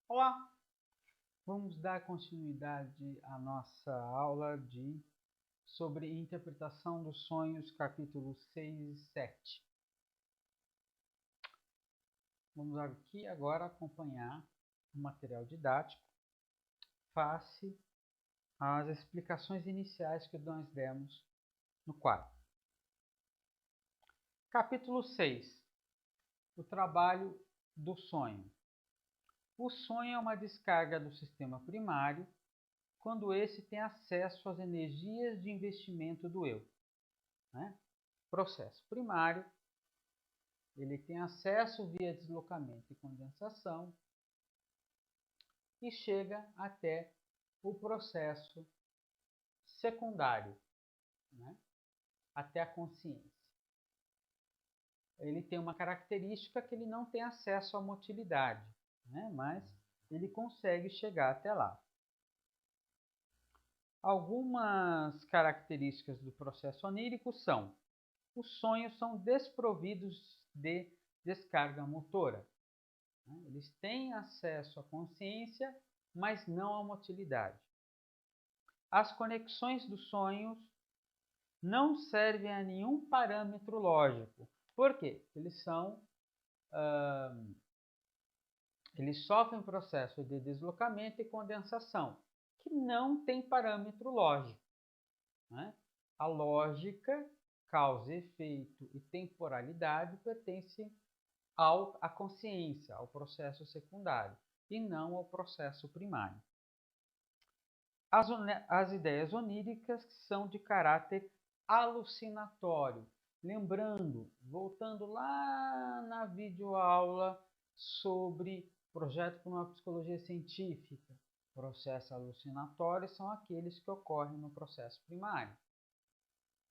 Olá! Vamos dar continuidade à nossa aula sobre interpretação dos sonhos, capítulos 6 e 7. Vamos aqui agora acompanhar o material didático face às explicações iniciais que nós demos no quadro. Capítulo 6. O trabalho do sonho. O sonho é uma descarga do sistema primário quando esse tem acesso às energias de investimento do eu. Processo primário, ele tem acesso via deslocamento e condensação e chega até o processo secundário, até a consciência. Ele tem uma característica que ele não tem acesso à motilidade, mas ele consegue chegar até lá. Algumas características do processo onírico são: os sonhos são desprovidos de descarga motora. Eles têm acesso à consciência, mas não à motilidade. As conexões dos sonhos não servem a nenhum parâmetro lógico. Por quê? Eles sofrem processo de deslocamento e condensação, que não tem parâmetro lógico. A lógica, causa, efeito e temporalidade pertencem à consciência, ao processo secundário, e não ao processo primário. As ideias oníricas são de caráter alucinatório. Lembrando, voltando lá na videoaula sobre projeto para uma psicologia científica, processos alucinatórios são aqueles que ocorrem no processo primário.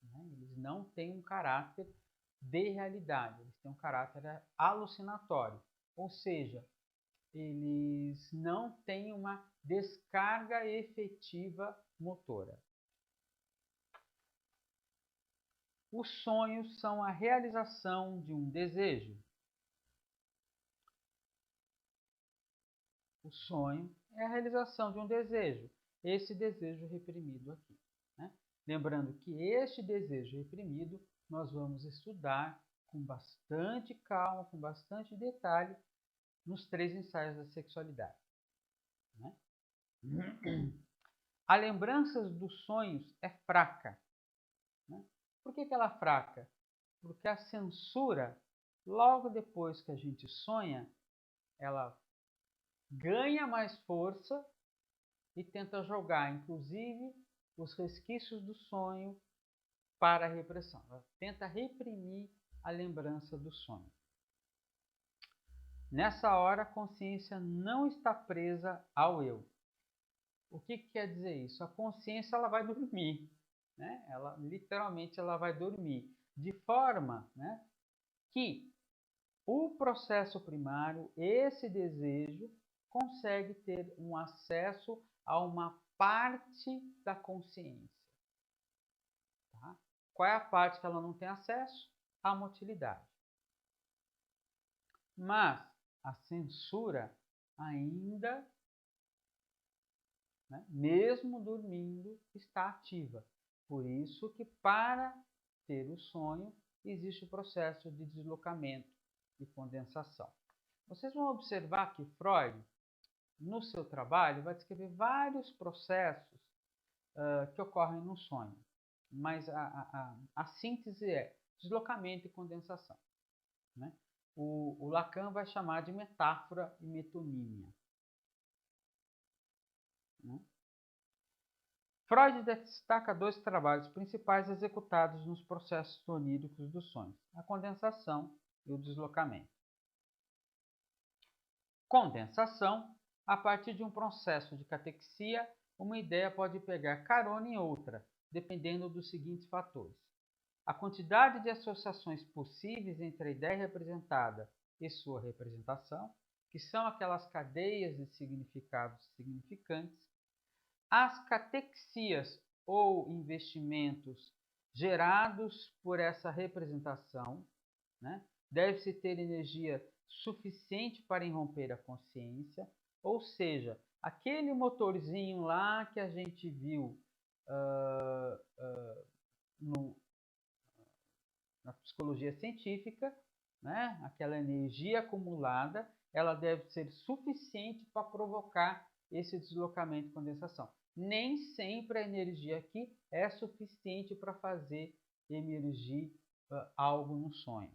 Eles não têm um caráter de realidade, eles têm um caráter alucinatório, ou seja, eles não têm uma descarga efetiva motora. Os sonhos são a realização de um desejo. O sonho é a realização de um desejo, esse desejo reprimido aqui. Lembrando que este desejo reprimido nós vamos estudar com bastante calma, com bastante detalhe, nos 3 ensaios da sexualidade. A lembrança dos sonhos é fraca. Por que ela é fraca? Porque a censura, logo depois que a gente sonha, ela ganha mais força e tenta jogar, inclusive, os resquícios do sonho para a repressão. Ela tenta reprimir a lembrança do sonho. Nessa hora, a consciência não está presa ao eu. O que quer dizer isso? A consciência ela vai dormir. Ela literalmente ela vai dormir. De forma que o processo primário, esse desejo, consegue ter um acesso a uma parte da consciência. Qual é a parte que ela não tem acesso? A motilidade. Mas a censura ainda, mesmo dormindo, está ativa. Por isso que para ter o sonho existe o processo de deslocamento e condensação. Vocês vão observar que Freud, no seu trabalho, vai descrever vários processos que ocorrem no sonho. Mas a síntese é deslocamento e condensação. O Lacan vai chamar de metáfora e metonímia. Freud destaca 2 trabalhos principais executados nos processos oníricos dos sonhos: a condensação e o deslocamento. Condensação: a partir de um processo de catexia, uma ideia pode pegar carona em outra, dependendo dos seguintes fatores: a quantidade de associações possíveis entre a ideia representada e sua representação, que são aquelas cadeias de significados significantes, as catexias ou investimentos gerados por essa representação, deve-se ter energia suficiente para irromper a consciência, Ou seja, aquele motorzinho lá que a gente viu na psicologia científica, né? Aquela energia acumulada, ela deve ser suficiente para provocar esse deslocamento de condensação. Nem sempre a energia aqui é suficiente para fazer emergir algo no sonho.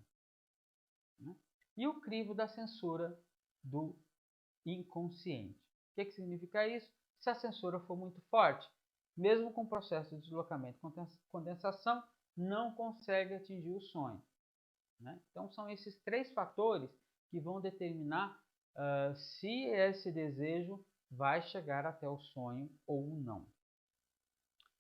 Né? E o crivo da censura do inconsciente. O que significa isso? Se a censura for muito forte, mesmo com o processo de deslocamento e condensação, não consegue atingir o sonho. Né? Então, são esses três fatores que vão determinar se esse desejo vai chegar até o sonho ou não.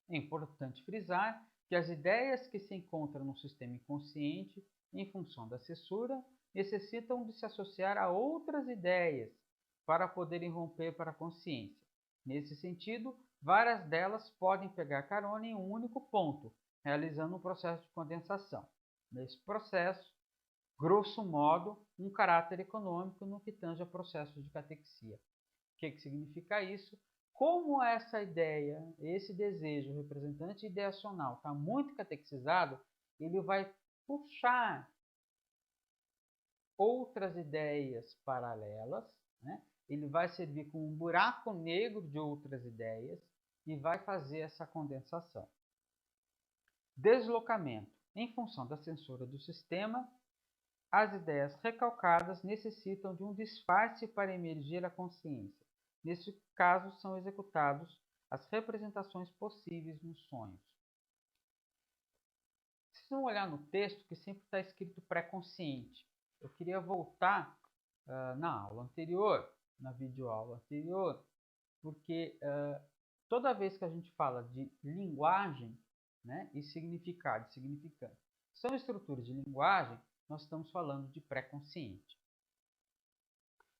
É importante frisar que as ideias que se encontram no sistema inconsciente, em função da censura, necessitam de se associar a outras ideias para poderem romper para a consciência. Nesse sentido, várias delas podem pegar carona em um único ponto, realizando um processo de condensação. Nesse processo, grosso modo, um caráter econômico no que tange a processos de catexia. O que significa isso? Como essa ideia, esse desejo representante ideacional está muito catexizado, ele vai puxar outras ideias paralelas, né? Ele vai servir como um buraco negro de outras ideias e vai fazer essa condensação. Deslocamento. Em função da censura do sistema, as ideias recalcadas necessitam de um disfarce para emergir à consciência. Nesse caso, são executados as representações possíveis nos sonhos. Se não olhar no texto, que sempre está escrito pré-consciente, eu queria voltar na aula anterior, na videoaula anterior, porque toda vez que a gente fala de linguagem, né, e significado e significante, são estruturas de linguagem, nós estamos falando de pré-consciente.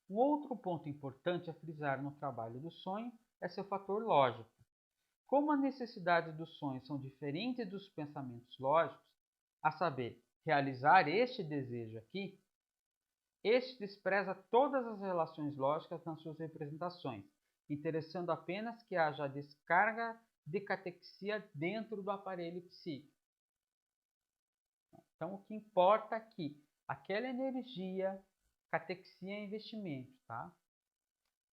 Um outro ponto importante a frisar no trabalho do sonho é seu fator lógico. Como as necessidades do sonho são diferentes dos pensamentos lógicos, a saber, realizar este desejo aqui, este despreza todas as relações lógicas nas suas representações, interessando apenas que haja a descarga de catexia dentro do aparelho psíquico. Então, o que importa aqui, aquela energia, catexia é investimento, tá?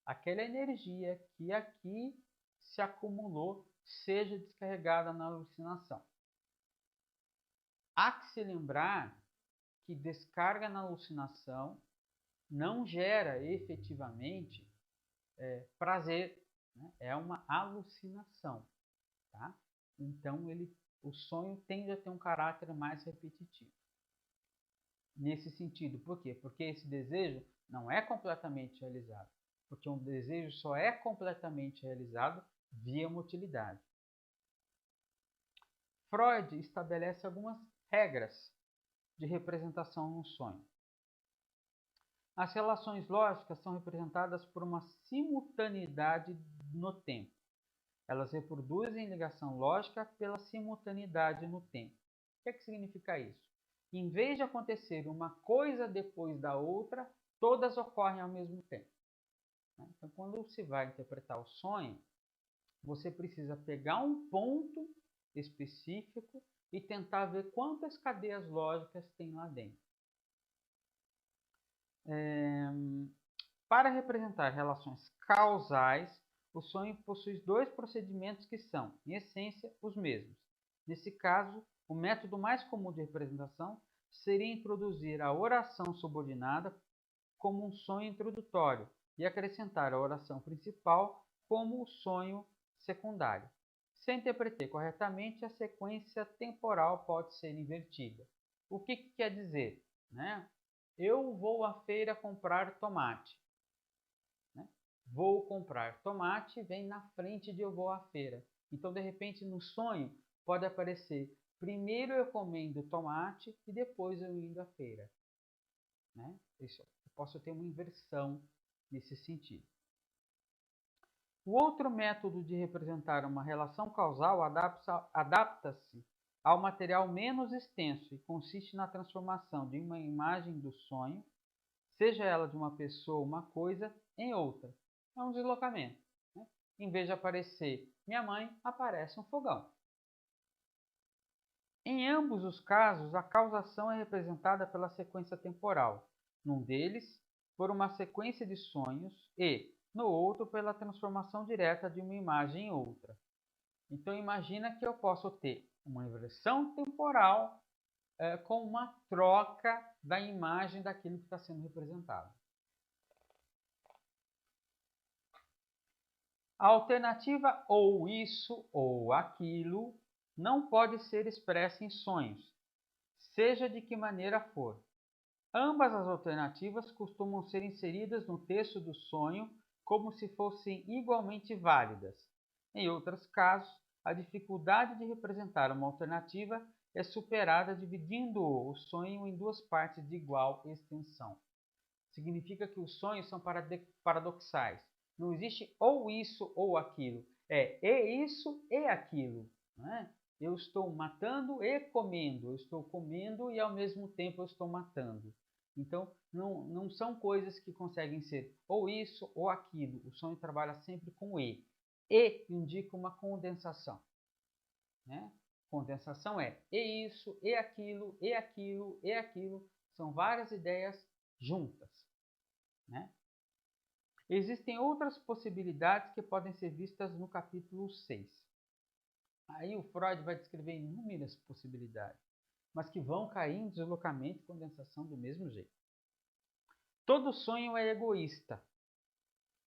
Aquela energia que aqui se acumulou, seja descarregada na alucinação. Há que se lembrar que descarga na alucinação não gera efetivamente prazer, né? É uma alucinação, tá? Então, o sonho tende a ter um caráter mais repetitivo. Nesse sentido, por quê? Porque esse desejo não é completamente realizado. Porque um desejo só é completamente realizado via motilidade. Freud estabelece algumas regras de representação no sonho. As relações lógicas são representadas por uma simultaneidade no tempo. Elas reproduzem ligação lógica pela simultaneidade no tempo. O que significa isso? Em vez de acontecer uma coisa depois da outra, todas ocorrem ao mesmo tempo. Então, quando se vai interpretar o sonho, você precisa pegar um ponto específico e tentar ver quantas cadeias lógicas tem lá dentro. Para representar relações causais, o sonho possui dois procedimentos que são, em essência, os mesmos. Nesse caso, o método mais comum de representação seria introduzir a oração subordinada como um sonho introdutório e acrescentar a oração principal como o sonho secundário. Se interpretar corretamente, a sequência temporal pode ser invertida. O que quer dizer? Né? Eu vou à feira comprar tomate. Né? Vou comprar tomate, vem na frente de eu vou à feira. Então, de repente, no sonho, pode aparecer primeiro eu comendo tomate e depois eu indo à feira. Né? Isso, eu posso ter uma inversão nesse sentido. O outro método de representar uma relação causal adapta-se ao material menos extenso e consiste na transformação de uma imagem do sonho, seja ela de uma pessoa ou uma coisa, em outra. é um deslocamento. Né? Em vez de aparecer minha mãe, aparece um fogão. Em ambos os casos, a causação é representada pela sequência temporal. Num deles, por uma sequência de sonhos e, no outro, pela transformação direta de uma imagem em outra. Então, imagina que eu posso ter uma inversão temporal com uma troca da imagem daquilo que está sendo representado. A alternativa ou isso ou aquilo não pode ser expressa em sonhos, seja de que maneira for. Ambas as alternativas costumam ser inseridas no texto do sonho como se fossem igualmente válidas. Em outros casos, a dificuldade de representar uma alternativa é superada dividindo o sonho em duas partes de igual extensão. Significa que os sonhos são paradoxais. Não existe ou isso ou aquilo. É isso e aquilo. Não é? Eu estou matando e comendo. Eu estou comendo e ao mesmo tempo eu estou matando. Então, não são coisas que conseguem ser ou isso ou aquilo. O sonho trabalha sempre com E. E indica uma condensação. Né? Condensação é isso, e aquilo, e aquilo, e aquilo. São várias ideias juntas. Né? Existem outras possibilidades que podem ser vistas no capítulo 6. Aí o Freud vai descrever inúmeras possibilidades, mas que vão cair em deslocamento e condensação do mesmo jeito. Todo sonho é egoísta.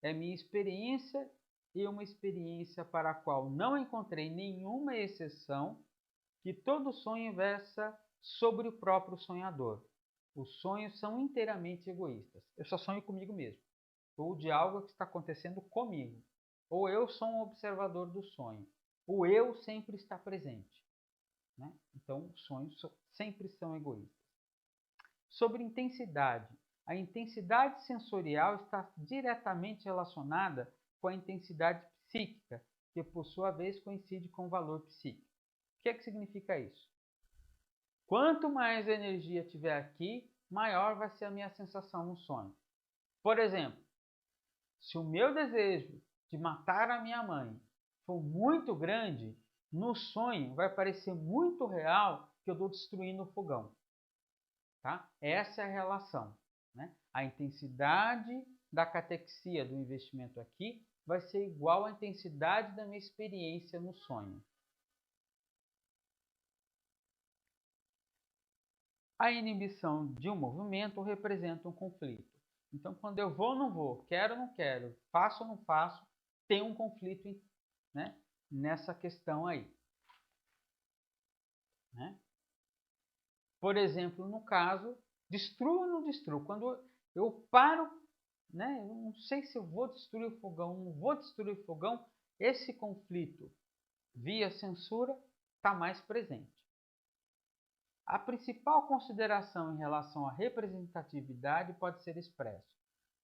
É minha experiência e uma experiência para a qual não encontrei nenhuma exceção, que todo sonho versa sobre o próprio sonhador. Os sonhos são inteiramente egoístas. Eu só sonho comigo mesmo, ou de algo que está acontecendo comigo. Ou eu sou um observador do sonho. O eu sempre está presente. Né? Então, os sonhos sempre são egoístas. Sobre intensidade. A intensidade sensorial está diretamente relacionada com a intensidade psíquica, que por sua vez coincide com o valor psíquico. O que é que significa isso? Quanto mais energia tiver aqui, maior vai ser a minha sensação no sonho. Por exemplo, se o meu desejo de matar a minha mãe for muito grande, no sonho vai parecer muito real que eu estou destruindo o fogão. Tá? Essa é a relação. Né? A intensidade da catexia do investimento aqui vai ser igual à intensidade da minha experiência no sonho. A inibição de um movimento representa um conflito. Então, quando eu vou ou não vou, quero ou não quero, faço ou não faço, tem um conflito, né, nessa questão aí. Né? Por exemplo, no caso, destruo ou não destruo? Quando eu paro, né, eu não sei se eu vou destruir o fogão, não vou destruir o fogão, esse conflito via censura está mais presente. A principal consideração em relação à representatividade pode ser expresso.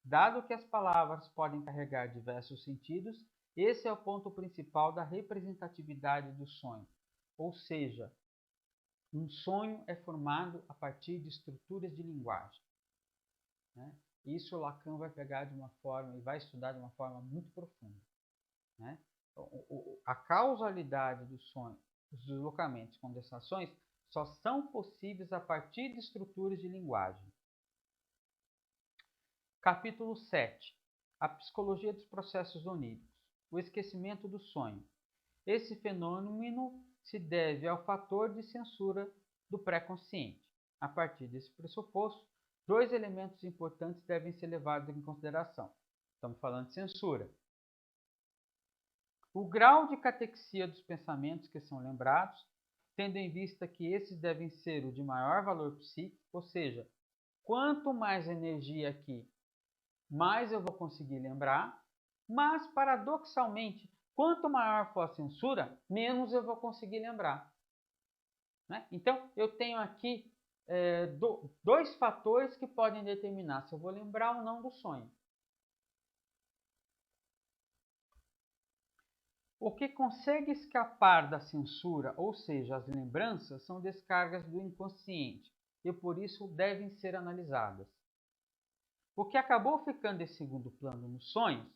Dado que as palavras podem carregar diversos sentidos, esse é o ponto principal da representatividade do sonho. Ou seja, um sonho é formado a partir de estruturas de linguagem. Né? Isso Lacan vai pegar de uma forma e vai estudar de uma forma muito profunda. Né? A causalidade do sonho, os deslocamentos, condensações, só são possíveis a partir de estruturas de linguagem. Capítulo 7. A psicologia dos processos oníricos. O esquecimento do sonho. Esse fenômeno se deve ao fator de censura do pré-consciente. A partir desse pressuposto, dois elementos importantes devem ser levados em consideração. Estamos falando de censura. O grau de catexia dos pensamentos que são lembrados, tendo em vista que esses devem ser o de maior valor psíquico, ou seja, quanto mais energia aqui, mais eu vou conseguir lembrar, mas, paradoxalmente, quanto maior for a censura, menos eu vou conseguir lembrar. Né? Então, eu tenho aqui dois fatores que podem determinar se eu vou lembrar ou não do sonho. O que consegue escapar da censura, ou seja, as lembranças, são descargas do inconsciente e por isso devem ser analisadas. O que acabou ficando em segundo plano nos sonhos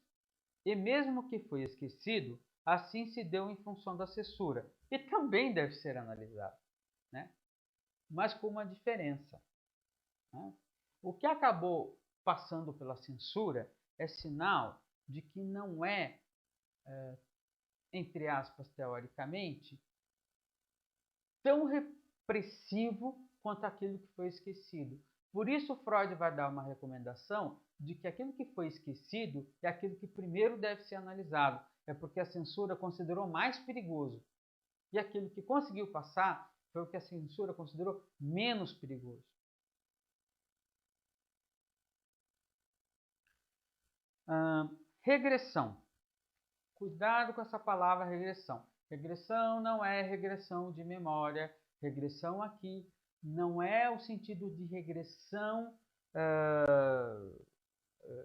E mesmo que foi esquecido, assim se deu em função da censura, e também deve ser analisado, né? Mas com uma diferença, né? O que acabou passando pela censura é sinal de que não é, entre aspas, teoricamente, tão repressivo quanto aquilo que foi esquecido. Por isso, Freud vai dar uma recomendação de que aquilo que foi esquecido é aquilo que primeiro deve ser analisado. É porque a censura considerou mais perigoso. E aquilo que conseguiu passar foi o que a censura considerou menos perigoso. Regressão. Cuidado com essa palavra regressão. Regressão não é regressão de memória. Regressão aqui não é o sentido de regressão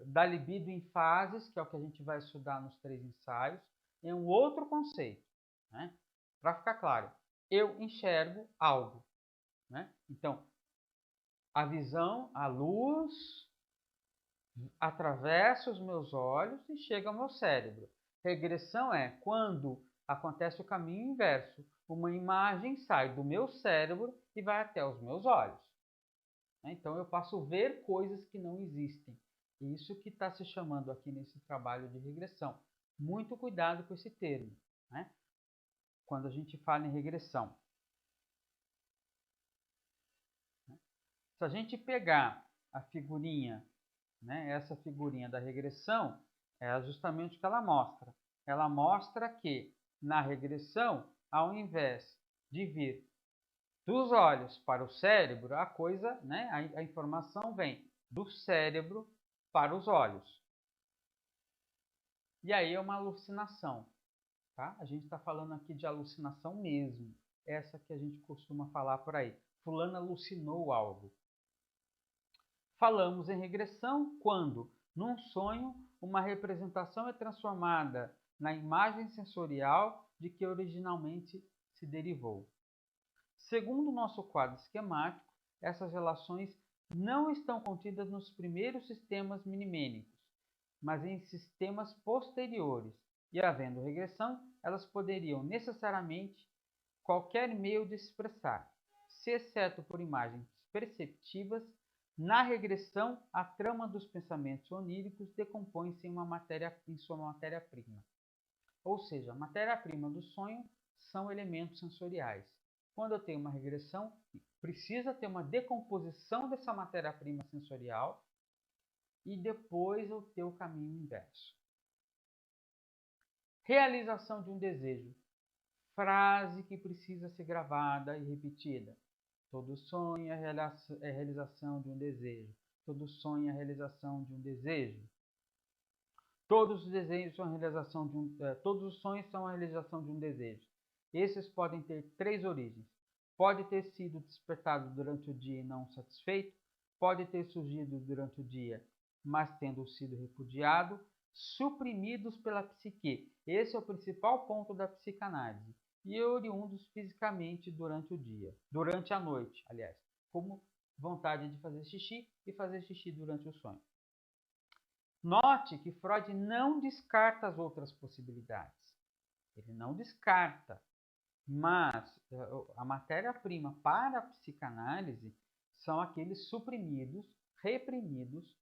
da libido em fases, que é o que a gente vai estudar nos 3 ensaios. É um outro conceito, né? Para ficar claro, eu enxergo algo, né? Então, a visão, a luz, atravessa os meus olhos e chega ao meu cérebro. Regressão é quando acontece o caminho inverso. Uma imagem sai do meu cérebro e vai até os meus olhos. Então eu passo a ver coisas que não existem. Isso que está se chamando aqui nesse trabalho de regressão. Muito cuidado com esse termo, né? Quando a gente fala em regressão. Se a gente pegar a figurinha, né, essa figurinha da regressão, é justamente o que ela mostra. Ela mostra que, na regressão, ao invés de vir dos olhos para o cérebro, a coisa, né, a informação vem do cérebro para os olhos. E aí é uma alucinação, tá? A gente está falando aqui de alucinação mesmo. Essa que a gente costuma falar por aí. Fulano alucinou algo. Falamos em regressão quando, num sonho, uma representação é transformada na imagem sensorial de que originalmente se derivou. Segundo o nosso quadro esquemático, essas relações não estão contidas nos primeiros sistemas minimênicos, mas em sistemas posteriores, e havendo regressão, elas poderiam necessariamente qualquer meio de se expressar, se exceto por imagens perceptivas. Na regressão, a trama dos pensamentos oníricos decompõe-se em sua matéria-prima. Ou seja, a matéria-prima do sonho são elementos sensoriais. Quando eu tenho uma regressão, precisa ter uma decomposição dessa matéria-prima sensorial e depois eu ter o caminho inverso. Realização de um desejo. Frase que precisa ser gravada e repetida. Todo sonho é a realização de um desejo. Todo sonho é a realização de um desejo. Todos os desejos são a realização de todos os sonhos são a realização de um desejo. Esses podem ter 3 origens. Pode ter sido despertado durante o dia e não satisfeito. Pode ter surgido durante o dia, mas tendo sido repudiado. Suprimidos pela psique. Esse é o principal ponto da psicanálise. E oriundos fisicamente durante o dia, durante a noite, aliás, como vontade de fazer xixi e fazer xixi durante o sonho. Note que Freud não descarta as outras possibilidades. Ele não descarta, mas a matéria-prima para a psicanálise são aqueles suprimidos, reprimidos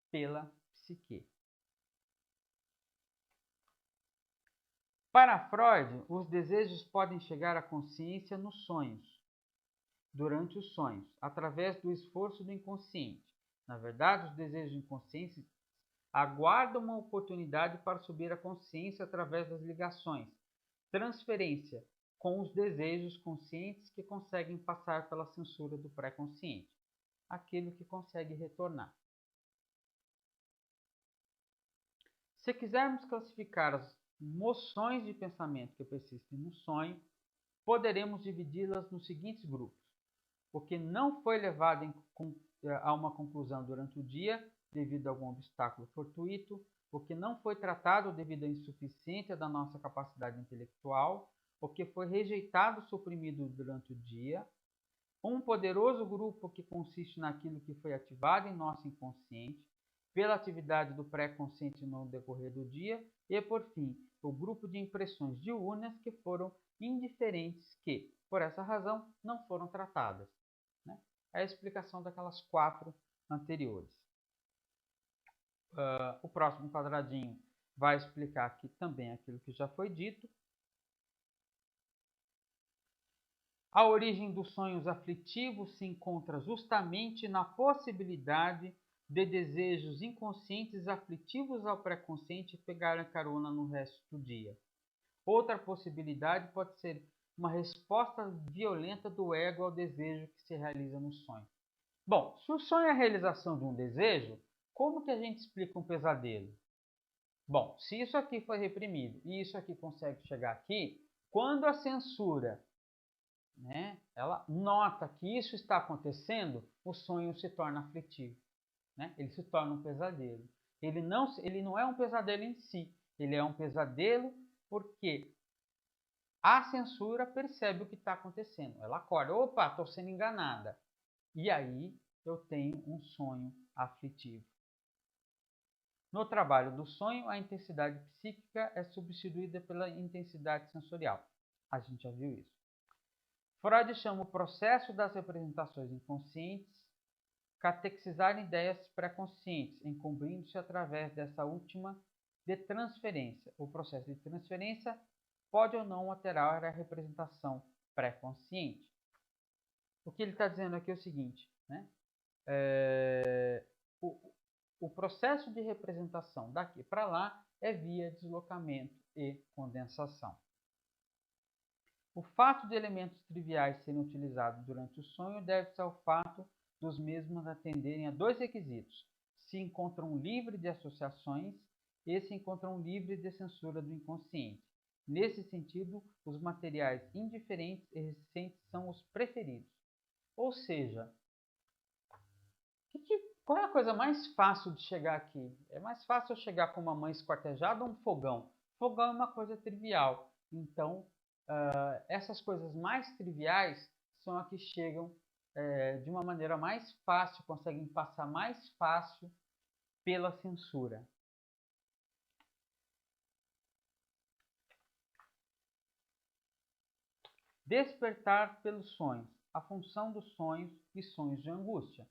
pela psique. Para Freud, os desejos podem chegar à consciência nos sonhos, durante os sonhos, através do esforço do inconsciente. Na verdade, os desejos inconscientes aguardam uma oportunidade para subir à consciência através das ligações, transferência, com os desejos conscientes que conseguem passar pela censura do pré-consciente, aquilo que consegue retornar. Se quisermos classificar as moções de pensamento que persistem no sonho, poderemos dividi-las nos seguintes grupos: o que não foi levado a uma conclusão durante o dia, devido a algum obstáculo fortuito, o que não foi tratado devido à insuficiência da nossa capacidade intelectual, o que foi rejeitado, suprimido durante o dia, um poderoso grupo que consiste naquilo que foi ativado em nosso inconsciente, pela atividade do pré-consciente no decorrer do dia e, por fim, o grupo de impressões diurnas que foram indiferentes que, por essa razão, não foram tratadas. Né? É a explicação daquelas 4 anteriores. O próximo quadradinho vai explicar aqui também aquilo que já foi dito. A origem dos sonhos aflitivos se encontra justamente na possibilidade de desejos inconscientes aflitivos ao pré-consciente pegarem carona no resto do dia. Outra possibilidade pode ser uma resposta violenta do ego ao desejo que se realiza no sonho. Bom, se o sonho é a realização de um desejo, como que a gente explica um pesadelo? Bom, se isso aqui foi reprimido e isso aqui consegue chegar aqui, quando a censura, né, ela nota que isso está acontecendo, o sonho se torna aflitivo. Né? Ele se torna um pesadelo. Ele não é um pesadelo em si, ele é um pesadelo porque a censura percebe o que está acontecendo. Ela acorda, opa, estou sendo enganada. E aí eu tenho um sonho aflitivo. No trabalho do sonho, a intensidade psíquica é substituída pela intensidade sensorial. A gente já viu isso. Freud chama o processo das representações inconscientes catexizar ideias pré-conscientes, encobrindo-se através dessa última de transferência. O processo de transferência pode ou não alterar a representação pré-consciente. O que ele está dizendo aqui é o seguinte, né? O processo de representação daqui para lá é via deslocamento e condensação. O fato de elementos triviais serem utilizados durante o sonho deve-se ao fato dos mesmos atenderem a 2 requisitos: se encontram livres de associações e se encontram livres de censura do inconsciente. Nesse sentido, os materiais indiferentes e resistentes são os preferidos. Ou seja, qual é a coisa mais fácil de chegar aqui? É mais fácil eu chegar com uma mãe esquartejada ou um fogão? Fogão é uma coisa trivial. Então, essas coisas mais triviais são as que chegam de uma maneira mais fácil, conseguem passar mais fácil pela censura. Despertar pelos sonhos. A função dos sonhos e sonhos de angústia.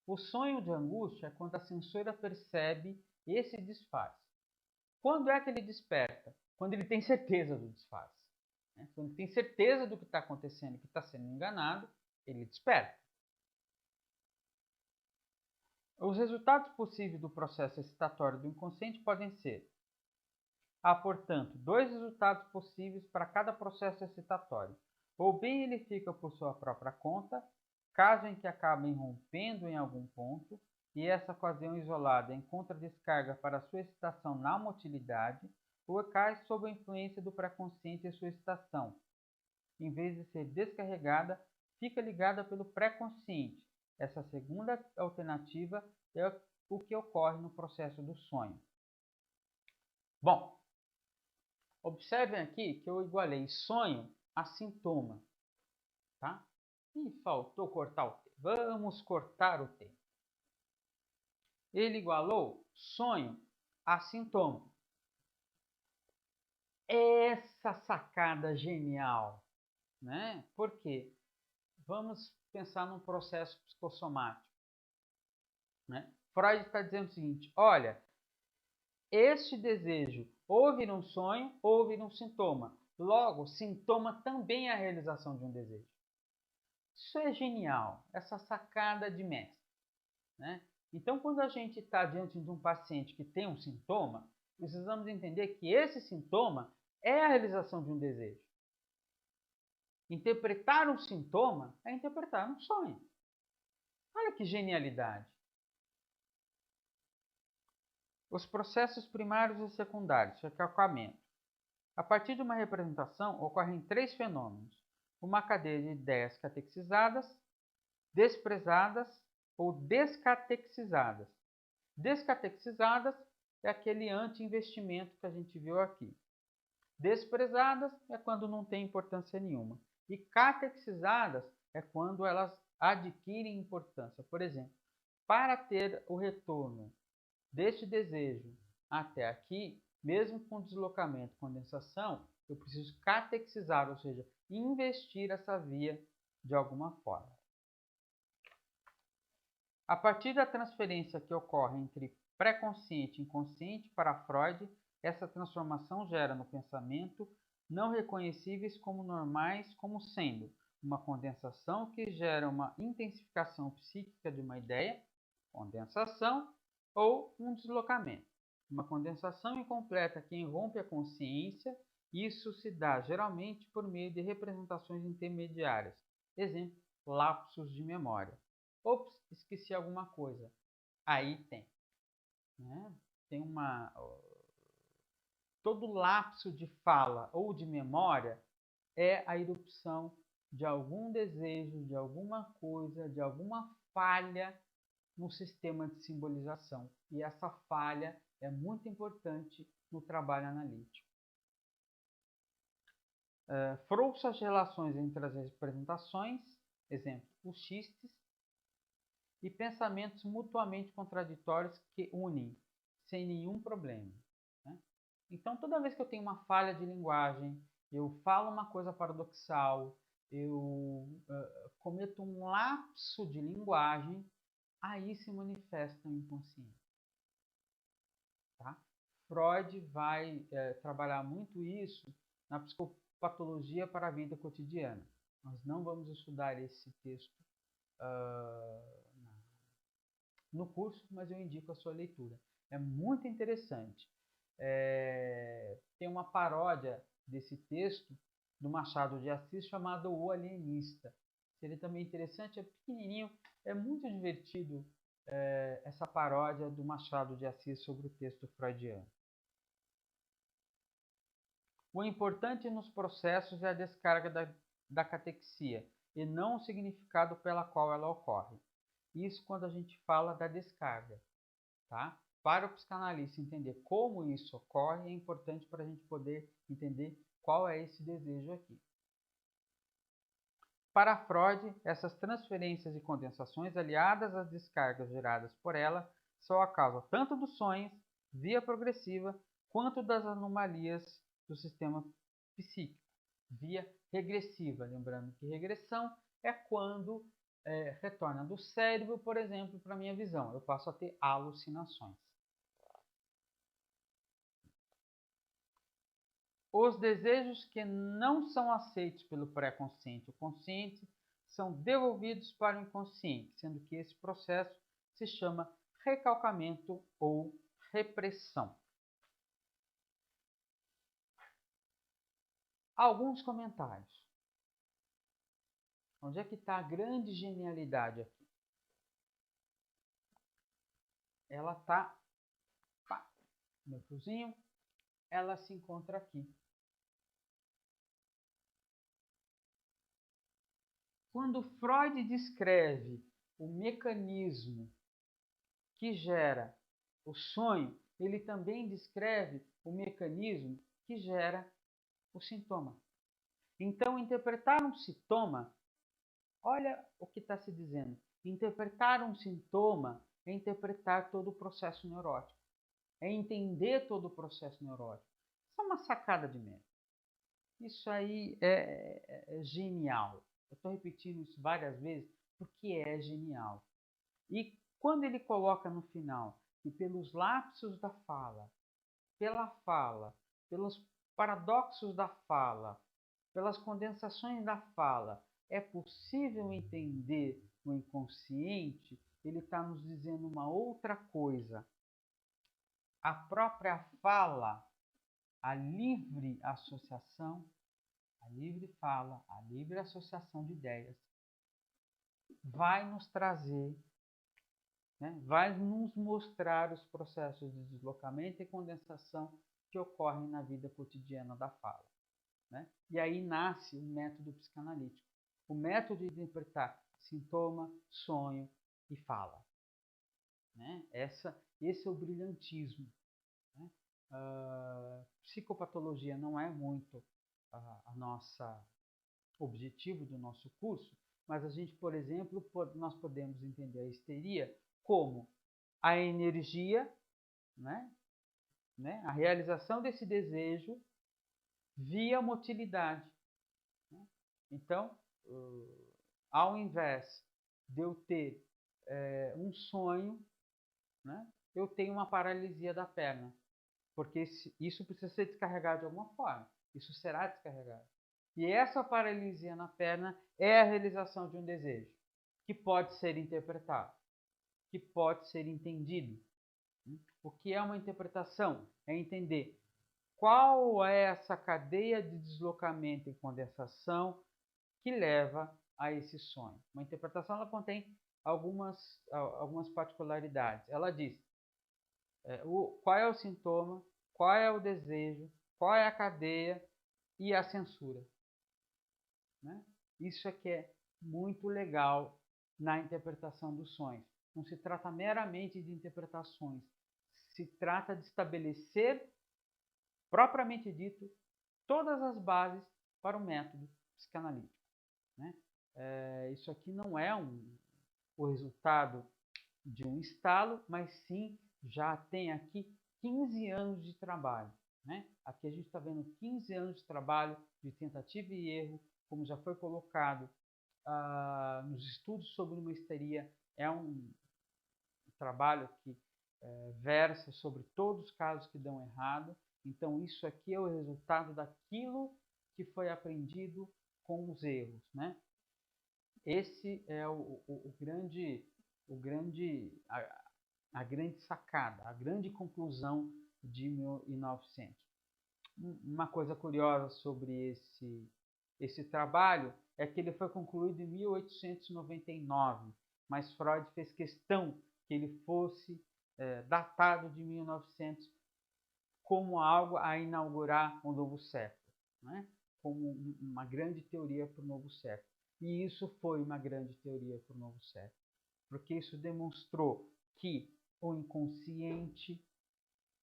O sonho de angústia é quando a censura percebe esse disfarce. Quando é que ele desperta? Quando ele tem certeza do disfarce. Né? Quando ele tem certeza do que está acontecendo, que está sendo enganado, ele desperta. Os resultados possíveis do processo excitatório do inconsciente podem ser: há, portanto, 2 resultados possíveis para cada processo excitatório. Ou bem ele fica por sua própria conta, caso em que acabe rompendo em algum ponto, e essa ocasião isolada encontra descarga para sua excitação na motilidade, ou cai sob a influência do pré-consciente e sua excitação. Em vez de ser descarregada, fica ligada pelo pré-consciente. Essa segunda alternativa é o que ocorre no processo do sonho. Bom, observem aqui que eu igualei sonho a sintoma. Tá? E faltou cortar o T. Vamos cortar o T. Ele igualou sonho a sintoma. Essa sacada genial, né? Por quê? Vamos pensar num processo psicossomático. Né? Freud está dizendo o seguinte: olha, este desejo houve num sonho, houve num sintoma. Logo, sintoma também é a realização de um desejo. Isso é genial, essa sacada de mestre. Né? Então, quando a gente está diante de um paciente que tem um sintoma, precisamos entender que esse sintoma é a realização de um desejo. Interpretar um sintoma é interpretar um sonho. Olha que genialidade. Os processos primários e secundários, recalcamento. A partir de uma representação, ocorrem 3 fenômenos: uma cadeia de ideias catequizadas, desprezadas ou descatequizadas. Descatequizadas é aquele anti-investimento que a gente viu aqui. Desprezadas é quando não tem importância nenhuma. E catequizadas é quando elas adquirem importância. Por exemplo, para ter o retorno deste desejo até aqui, mesmo com deslocamento, condensação, eu preciso catexizar, ou seja, investir essa via de alguma forma. A partir da transferência que ocorre entre pré-consciente e inconsciente para Freud, essa transformação gera no pensamento não reconhecíveis como normais, como sendo uma condensação que gera uma intensificação psíquica de uma ideia, condensação, ou um deslocamento. Uma condensação incompleta que irrompe a consciência, isso se dá geralmente por meio de representações intermediárias. Exemplo, lapsos de memória. Ops, esqueci alguma coisa. Aí tem. Né? Tem todo lapso de fala ou de memória é a erupção de algum desejo, de alguma coisa, de alguma falha no sistema de simbolização. E essa falha é muito importante no trabalho analítico. Frouxas as relações entre as representações, exemplo, os xistes, e pensamentos mutuamente contraditórios que unem sem nenhum problema. Né? Então, toda vez que eu tenho uma falha de linguagem, eu falo uma coisa paradoxal, eu cometo um lapso de linguagem, aí se manifesta o inconsciente. Tá? Freud vai trabalhar muito isso na psicopatologia para a vida cotidiana. Nós não vamos estudar esse texto no curso, mas eu indico a sua leitura. É muito interessante. Tem uma paródia desse texto do Machado de Assis chamado O Alienista. Seria também interessante, é pequenininho, é muito divertido essa paródia do Machado de Assis sobre o texto freudiano. O importante nos processos é a descarga da catexia e não o significado pela qual ela ocorre. Isso quando a gente fala da descarga. Tá? Para o psicanalista entender como isso ocorre, é importante para a gente poder entender qual é esse desejo aqui. Para Freud, essas transferências e condensações aliadas às descargas geradas por ela são a causa tanto dos sonhos, via progressiva, quanto das anomalias do sistema psíquico, via regressiva. Lembrando que regressão é quando retorna do cérebro, por exemplo, para a minha visão. Eu passo a ter alucinações. Os desejos que não são aceitos pelo pré-consciente ou consciente são devolvidos para o inconsciente, sendo que esse processo se chama recalcamento ou repressão. Alguns comentários. Onde é que está a grande genialidade aqui? Ela está, meu fiozinho, ela se encontra aqui. Quando Freud descreve o mecanismo que gera o sonho, ele também descreve o mecanismo que gera o sintoma. Então, interpretar um sintoma, olha o que está se dizendo. Interpretar um sintoma é interpretar todo o processo neurótico. É entender todo o processo neurótico. Isso é uma sacada de médico. Isso aí é genial. Eu estou repetindo isso várias vezes porque é genial. E quando ele coloca no final, e pelos lapsos da fala, pelos paradoxos da fala, pelas condensações da fala, é possível entender o inconsciente, ele está nos dizendo uma outra coisa. A própria fala, a livre associação, a livre fala, a livre associação de ideias, vai nos trazer, vai nos mostrar os processos de deslocamento e condensação que ocorrem na vida cotidiana da fala. E aí nasce o método psicanalítico, o método de interpretar sintoma, sonho e fala. Esse é o brilhantismo. Psicopatologia não é muito a nossa objetivo do nosso curso, mas a gente, por exemplo, nós podemos entender a histeria como a energia a realização desse desejo via motilidade. Então, ao invés de eu ter um sonho, eu tenho uma paralisia da perna, porque isso precisa ser descarregado de alguma forma, isso será descarregado. E essa paralisia na perna é a realização de um desejo, que pode ser interpretado, que pode ser entendido. O que é uma interpretação? É entender qual é essa cadeia de deslocamento e condensação que leva a esse sonho. Uma interpretação ela contém algumas particularidades. Ela diz qual é o sintoma, qual é o desejo, qual é a cadeia e a censura. Isso é que é muito legal na interpretação dos sonhos. Não se trata meramente de interpretações, se trata de estabelecer, propriamente dito, todas as bases para o método psicanalítico. Isso aqui não é o resultado de um estalo, mas sim já tem aqui 15 anos de trabalho. Aqui a gente está vendo 15 anos de trabalho, de tentativa e erro, como já foi colocado nos estudos sobre uma histeria. É um trabalho que versa sobre todos os casos que dão errado. Então, isso aqui é o resultado daquilo que foi aprendido com os erros. Esse é a grande sacada, a grande conclusão de 1900. Uma coisa curiosa sobre esse trabalho é que ele foi concluído em 1899, mas Freud fez questão que ele fosse datado de 1900 como algo a inaugurar um novo século, como uma grande teoria para o novo século. E isso foi uma grande teoria para o novo século, porque isso demonstrou que o inconsciente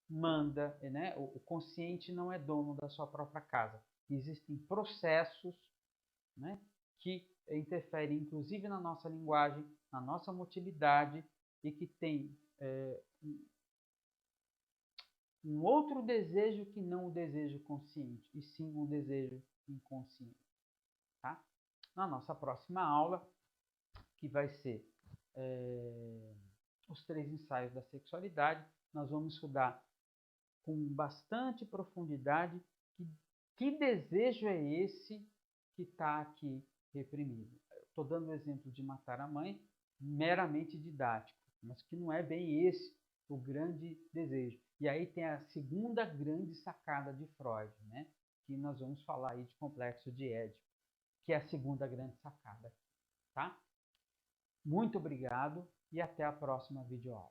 manda, o consciente não é dono da sua própria casa. Existem processos que interferem inclusive na nossa linguagem, na nossa motilidade e que tem um outro desejo que não o desejo consciente, e sim um desejo inconsciente. Tá? Na nossa próxima aula, que vai ser os 3 ensaios da sexualidade, nós vamos estudar com bastante profundidade que desejo é esse que está aqui reprimido. Estou dando o exemplo de matar a mãe, meramente didático, mas que não é bem esse o grande desejo. E aí tem a segunda grande sacada de Freud, que nós vamos falar aí de complexo de Édipo, que é a segunda grande sacada. Tá? Muito obrigado e até a próxima videoaula.